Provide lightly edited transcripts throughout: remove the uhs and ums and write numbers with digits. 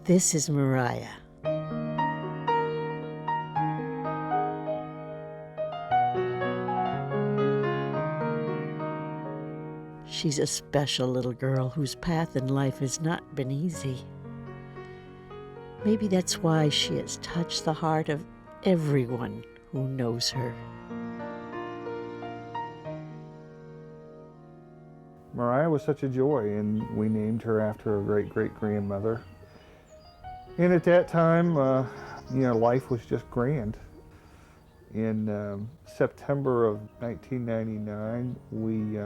This is Moriah. She's a special little girl whose path in life has not been easy. Maybe that's why she has touched the heart of everyone who knows her. Moriah was such a joy, and we named her after her great-great-grandmother. And at that time, life was just grand. In September of 1999, we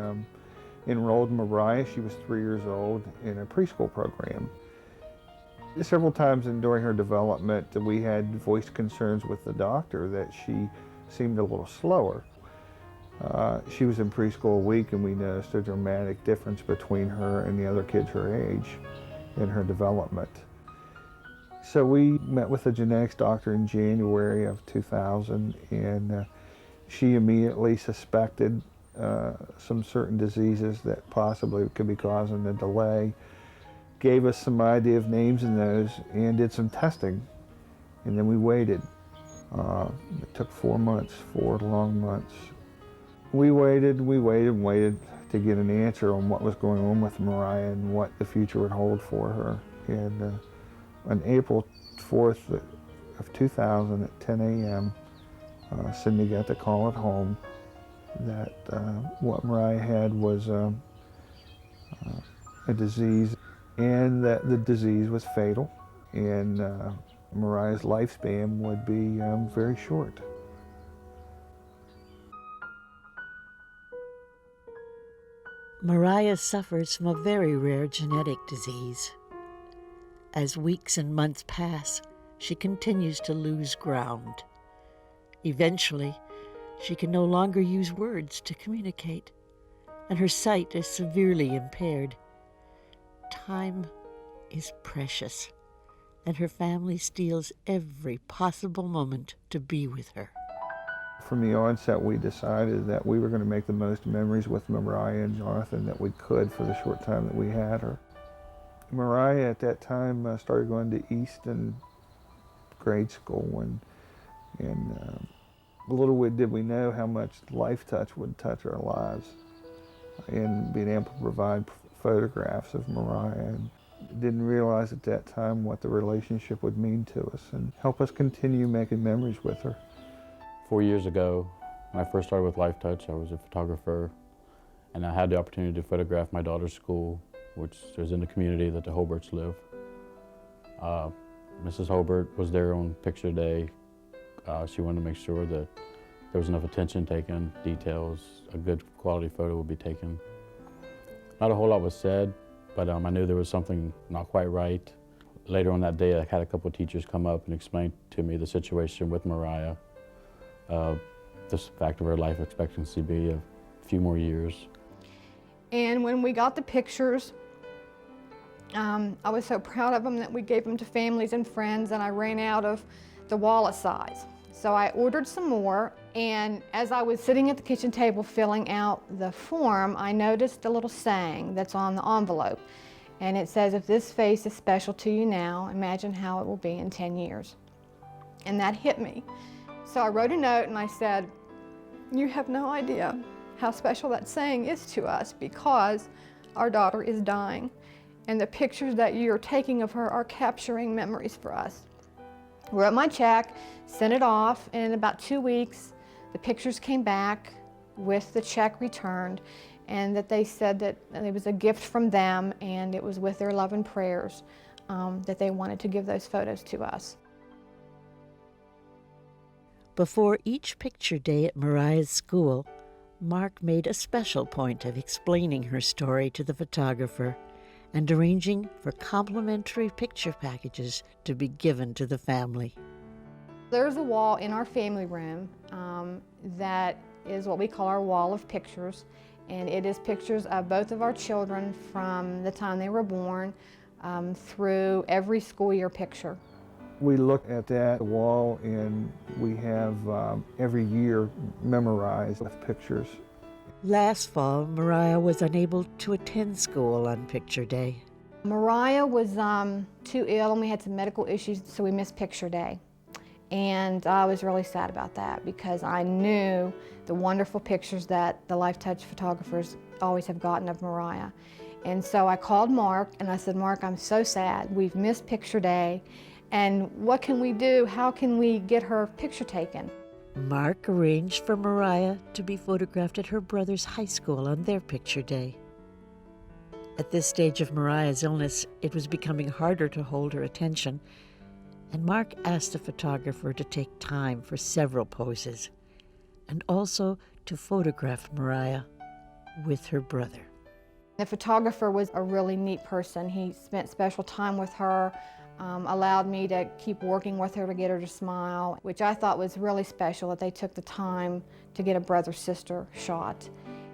enrolled Moriah, she was 3 years old, in a preschool program. Several times during her development, we had voiced concerns with the doctor that she seemed a little slower. She was in preschool a week, and we noticed a dramatic difference between her and the other kids her age in her development. So we met with a genetics doctor in January of 2000, and she immediately suspected some certain diseases that possibly could be causing the delay, gave us some idea of names in those, and did some testing. And then we waited. It took 4 months, 4 long months. We waited to get an answer on what was going on with Moriah and what the future would hold for her. And on April 4th of 2000 at 10 a.m., Cindy got the call at home that what Moriah had was a disease, and that the disease was fatal, and Moriah's lifespan would be very short. Moriah suffers from a very rare genetic disease. As weeks and months pass, she continues to lose ground. Eventually, she can no longer use words to communicate, and her sight is severely impaired. Time is precious, and her family steals every possible moment to be with her. From the onset, we decided that we were going to make the most memories with Moriah and Jonathan that we could for the short time that we had her. Moriah at that time started going to Easton grade school, and little did we know how much Lifetouch would touch our lives, and being able to provide photographs of Moriah. And didn't realize at that time what the relationship would mean to us and help us continue making memories with her. 4 years ago, when I first started with Lifetouch, I was a photographer, and I had the opportunity to photograph my daughter's school, which is in the community that the Hobarts live. Mrs. Hobart was there on picture day. She wanted to make sure that there was enough attention taken, details, a good quality photo would be taken. Not a whole lot was said, but I knew there was something not quite right. Later on that day, I had a couple of teachers come up and explain to me the situation with Moriah. The fact of her life expectancy be a few more years. And when we got the pictures, I was so proud of them that we gave them to families and friends, and I ran out of the wallet size. So I ordered some more, and as I was sitting at the kitchen table filling out the form, I noticed a little saying that's on the envelope. And it says, "If this face is special to you now, imagine how it will be in 10 years. And that hit me. So I wrote a note and I said, "You have no idea how special that saying is to us, because our daughter is dying, and the pictures that you're taking of her are capturing memories for us." Wrote my check, sent it off, and in about 2 weeks, the pictures came back with the check returned, and that they said that it was a gift from them, and it was with their love and prayers that they wanted to give those photos to us. Before each picture day at Moriah's school, Mark made a special point of explaining her story to the photographer and arranging for complimentary picture packages to be given to the family. There's a wall in our family room that is what we call our wall of pictures, and it is pictures of both of our children from the time they were born through every school year picture. We look at that wall, and we have every year memorized with pictures. Last fall, Moriah was unable to attend school on picture day. Moriah was too ill and we had some medical issues, so we missed picture day. And I was really sad about that because I knew the wonderful pictures that the Lifetouch photographers always have gotten of Moriah. And so I called Mark and I said, Mark, I'm so sad. We've missed picture day. And what can we do? How can we get her picture taken? Mark arranged for Moriah to be photographed at her brother's high school on their picture day. At this stage of Moriah's illness, it was becoming harder to hold her attention, and Mark asked the photographer to take time for several poses, and also to photograph Moriah with her brother. The photographer was a really neat person. He spent special time with her, allowed me to keep working with her to get her to smile, which I thought was really special that they took the time to get a brother-sister shot.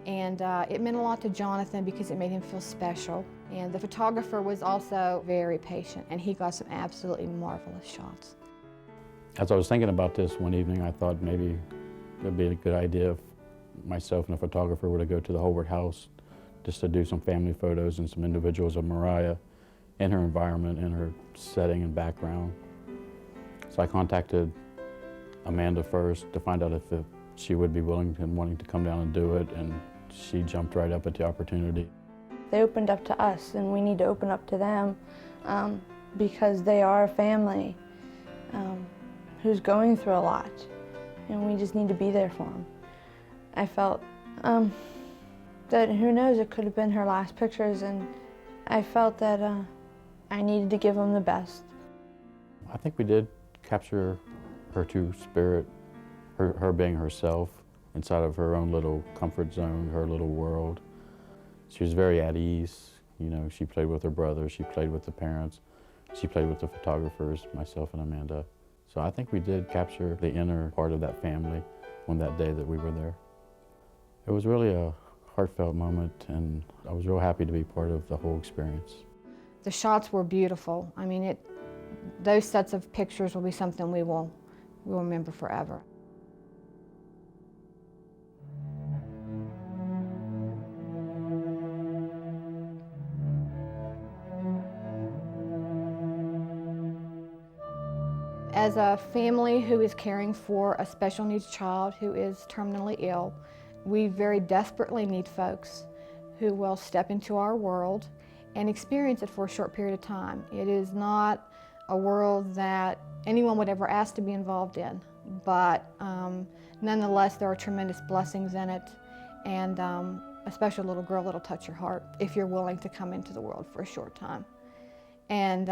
And it meant a lot to Jonathan because it made him feel special. And the photographer was also very patient, and he got some absolutely marvelous shots. As I was thinking about this one evening, I thought maybe it would be a good idea if myself and a photographer were to go to the Holbert house just to do some family photos and some individuals of Moriah in her environment, in her setting and background. So I contacted Amanda first to find out if she would be willing and wanting to come down and do it, and she jumped right up at the opportunity. They opened up to us, and we need to open up to them because they are a family who's going through a lot, and we just need to be there for them. I felt that, who knows, it could have been her last pictures, and I felt that I needed to give them the best. I think we did capture her true spirit, her being herself inside of her own little comfort zone, her little world. She was very at ease. You know, she played with her brother, she played with the parents, she played with the photographers, myself and Amanda. So I think we did capture the inner part of that family on that day that we were there. It was really a heartfelt moment, and I was real happy to be part of the whole experience. The shots were beautiful. I mean, those sets of pictures will be something we'll remember forever. As a family who is caring for a special needs child who is terminally ill, we very desperately need folks who will step into our world and experience it for a short period of time. It is not a world that anyone would ever ask to be involved in, but nonetheless there are tremendous blessings in it, and a special little girl that'll touch your heart if you're willing to come into the world for a short time. And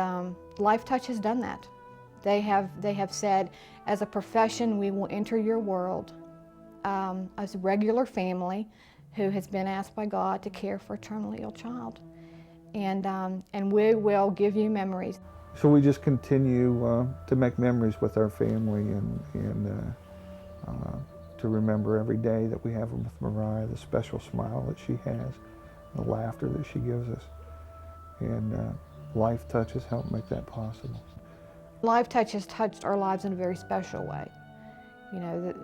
Lifetouch has done that. They have said, as a profession, we will enter your world as a regular family who has been asked by God to care for a terminally ill child. And we will give you memories. So we just continue to make memories with our family and to remember every day that we have with Moriah, the special smile that she has, the laughter that she gives us. And Lifetouch has helped make that possible. Lifetouch has touched our lives in a very special way. You know,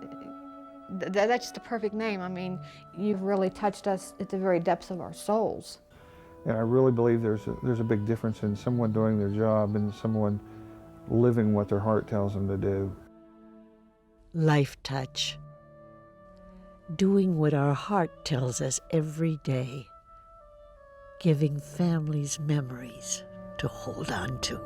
that's just a perfect name. I mean, you've really touched us at the very depths of our souls. And I really believe there's a big difference in someone doing their job and someone living what their heart tells them to do. Lifetouch. Doing what our heart tells us every day. Giving families memories to hold on to.